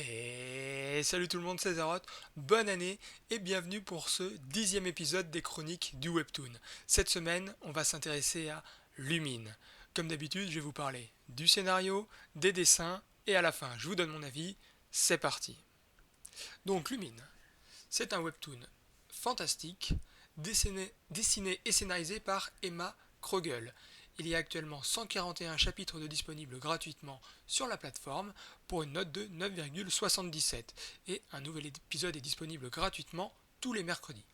Et salut tout le monde, c'est Zaroth, bonne année et bienvenue pour ce 10e épisode des chroniques du Webtoon. Cette semaine, on va s'intéresser à Lumine. Comme d'habitude, je vais vous parler du scénario, des dessins et à la fin, je vous donne mon avis. C'est parti. Donc Lumine, c'est un Webtoon fantastique, dessiné et scénarisé par Emma Krogel. Il y a actuellement 141 chapitres de disponibles gratuitement sur la plateforme pour une note de 9,77 et un nouvel épisode est disponible gratuitement tous les mercredis.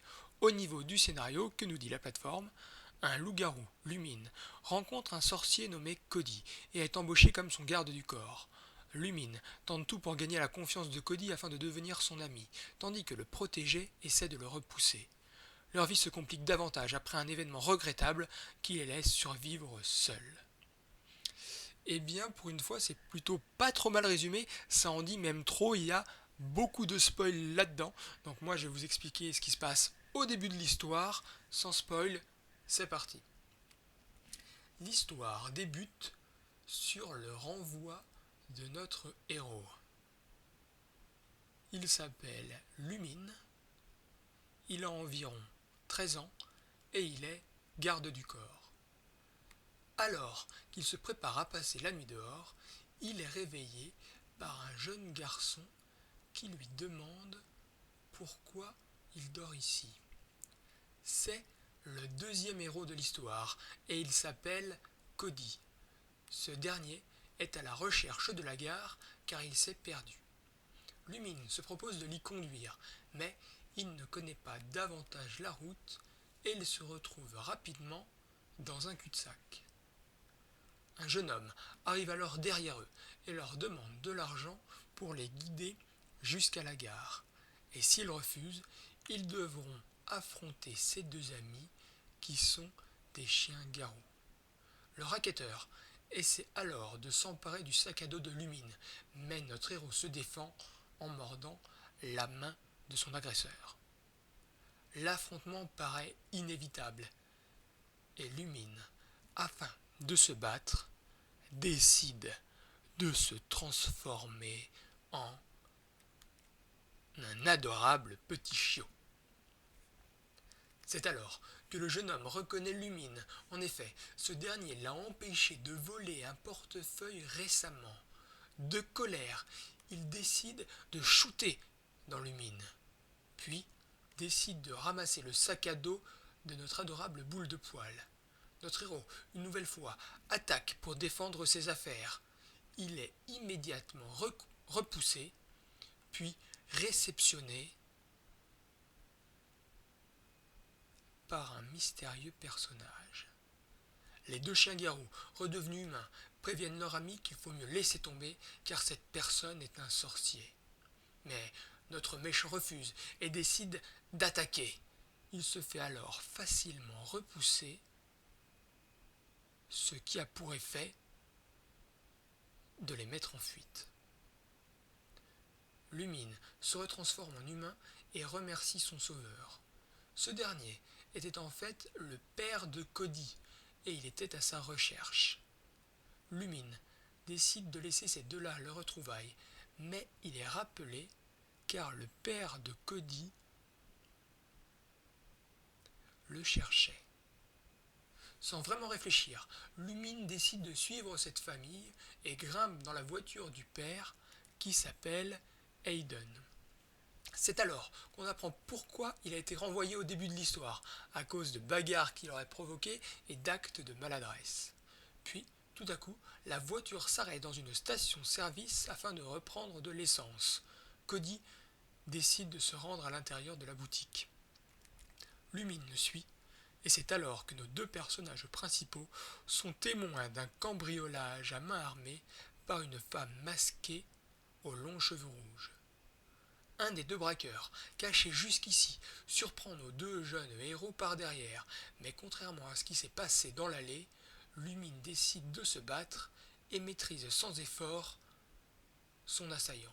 Au niveau du scénario, que nous dit la plateforme? Un loup-garou, Lumine, rencontre un sorcier nommé Cody et est embauché comme son garde du corps. Lumine tente tout pour gagner la confiance de Cody afin de devenir son ami, tandis que le protégé essaie de le repousser. Leur vie se complique davantage après un événement regrettable qui les laisse survivre seuls. Eh bien, pour une fois, c'est plutôt pas trop mal résumé, ça en dit même trop, il y a beaucoup de spoil là-dedans. Donc moi, je vais vous expliquer ce qui se passe au début de l'histoire, sans spoil, c'est parti. L'histoire débute sur le renvoi de notre héros. Il s'appelle Lumine, il a environ 13 ans et il est garde du corps. Alors qu'il se prépare à passer la nuit dehors, il est réveillé par un jeune garçon qui lui demande pourquoi il dort ici. C'est le deuxième héros de l'histoire et il s'appelle Cody. Ce dernier est à la recherche de la gare car il s'est perdu. Lumine se propose de l'y conduire, mais il ne connaît pas davantage la route et il se retrouve rapidement dans un cul-de-sac. Un jeune homme arrive alors derrière eux et leur demande de l'argent pour les guider jusqu'à la gare. Et s'ils refusent, ils devront affronter ces deux amis qui sont des chiens garous. Le racketteur essaie alors de s'emparer du sac à dos de Lumine, mais notre héros se défend en mordant la main de son agresseur. L'affrontement paraît inévitable et Lumine, afin de se battre, décide de se transformer en un adorable petit chiot. C'est alors que le jeune homme reconnaît Lumine. En effet, ce dernier l'a empêché de voler un portefeuille récemment. De colère, il décide de shooter dans Lumine. Puis, décide de ramasser le sac à dos de notre adorable boule de poil. Notre héros, une nouvelle fois, attaque pour défendre ses affaires. Il est immédiatement repoussé, puis réceptionné par un mystérieux personnage. Les deux chiens garous, redevenus humains, préviennent leur ami qu'il faut mieux laisser tomber car cette personne est un sorcier. Mais notre méchant refuse et décide d'attaquer. Il se fait alors facilement repousser, ce qui a pour effet de les mettre en fuite. Lumine se retransforme en humain et remercie son sauveur. Ce dernier était en fait le père de Cody et il était à sa recherche. Lumine décide de laisser ces deux-là le retrouvailles, mais il est rappelé car le père de Cody le cherchait. Sans vraiment réfléchir, Lumine décide de suivre cette famille et grimpe dans la voiture du père qui s'appelle Hayden. C'est alors qu'on apprend pourquoi il a été renvoyé au début de l'histoire, à cause de bagarres qu'il aurait provoquées et d'actes de maladresse. Puis, tout à coup, la voiture s'arrête dans une station-service afin de reprendre de l'essence. Cody décide de se rendre à l'intérieur de la boutique. Lumine le suit, et c'est alors que nos deux personnages principaux sont témoins d'un cambriolage à main armée par une femme masquée aux longs cheveux rouges. Un des deux braqueurs, caché jusqu'ici, surprend nos deux jeunes héros par derrière, mais contrairement à ce qui s'est passé dans l'allée, Lumine décide de se battre et maîtrise sans effort son assaillant.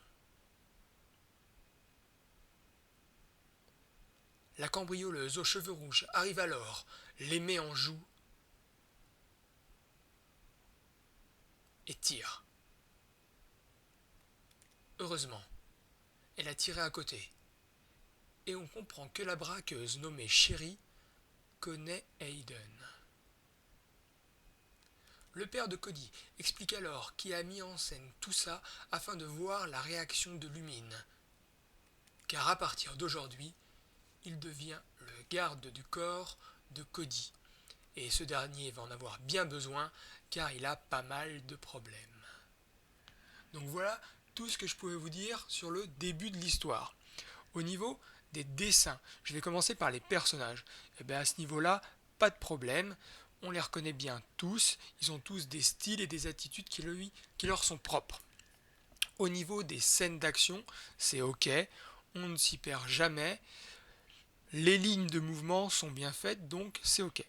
La cambrioleuse aux cheveux rouges arrive alors, les met en joue et tire. Heureusement, elle a tiré à côté. Et on comprend que la braqueuse nommée Chérie connaît Hayden. Le père de Cody explique alors qui a mis en scène tout ça afin de voir la réaction de Lumine. Car à partir d'aujourd'hui, il devient le garde du corps de Cody. Et ce dernier va en avoir bien besoin car il a pas mal de problèmes. Donc voilà tout ce que je pouvais vous dire sur le début de l'histoire. Au niveau des dessins, je vais commencer par les personnages. Et bien à ce niveau-là, pas de problème. On les reconnaît bien tous. Ils ont tous des styles et des attitudes qui leur sont propres. Au niveau des scènes d'action, c'est ok. On ne s'y perd jamais. Les lignes de mouvement sont bien faites, donc c'est ok.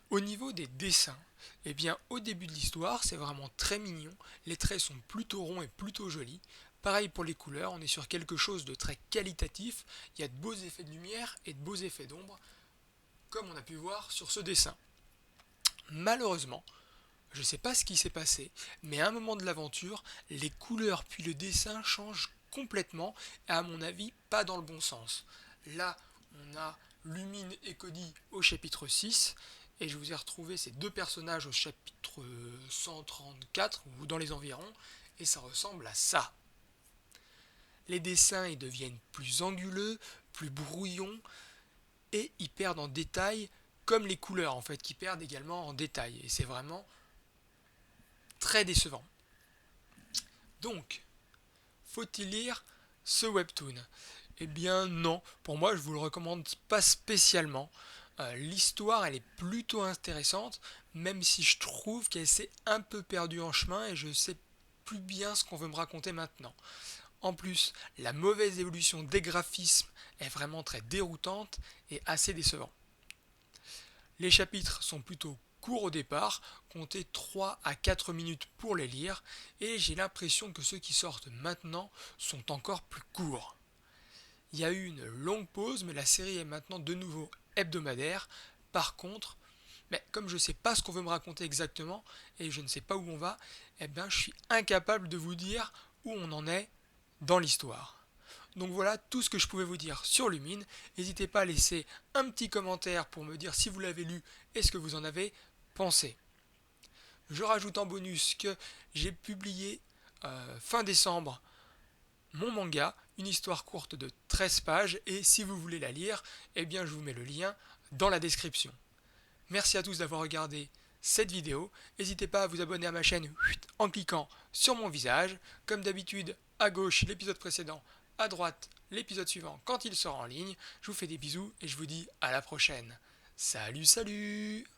Au niveau des dessins, eh bien au début de l'histoire, c'est vraiment très mignon. Les traits sont plutôt ronds et plutôt jolis. Pareil pour les couleurs, on est sur quelque chose de très qualitatif. Il y a de beaux effets de lumière et de beaux effets d'ombre, comme on a pu voir sur ce dessin. Malheureusement, je ne sais pas ce qui s'est passé, mais à un moment de l'aventure, les couleurs puis le dessin changent complètement, et à mon avis, pas dans le bon sens. Là, on a Lumine et Cody au chapitre 6, et je vous ai retrouvé ces deux personnages au chapitre 134, ou dans les environs, et ça ressemble à ça. Les dessins ils deviennent plus anguleux, plus brouillons, et ils perdent en détail, comme les couleurs en fait, qui perdent également en détail, et c'est vraiment très décevant. Donc, faut-il lire ce webtoon? Eh bien non, pour moi je vous le recommande pas spécialement. L'histoire elle est plutôt intéressante, même si je trouve qu'elle s'est un peu perdue en chemin et je sais plus bien ce qu'on veut me raconter maintenant. En plus, la mauvaise évolution des graphismes est vraiment très déroutante et assez décevant. Les chapitres sont plutôt courts au départ, comptez 3 à 4 minutes pour les lire, et j'ai l'impression que ceux qui sortent maintenant sont encore plus courts. Il y a eu une longue pause, mais la série est maintenant de nouveau hebdomadaire. Par contre, comme je ne sais pas ce qu'on veut me raconter exactement, et je ne sais pas où on va, je suis incapable de vous dire où on en est dans l'histoire. Donc voilà tout ce que je pouvais vous dire sur Lumine. N'hésitez pas à laisser un petit commentaire pour me dire si vous l'avez lu et ce que vous en avez pensé. Je rajoute en bonus que j'ai publié fin décembre mon manga, une histoire courte de 13 pages, et si vous voulez la lire, je vous mets le lien dans la description. Merci à tous d'avoir regardé cette vidéo. N'hésitez pas à vous abonner à ma chaîne en cliquant sur mon visage. Comme d'habitude, à gauche l'épisode précédent, à droite l'épisode suivant quand il sera en ligne. Je vous fais des bisous et je vous dis à la prochaine. Salut, salut!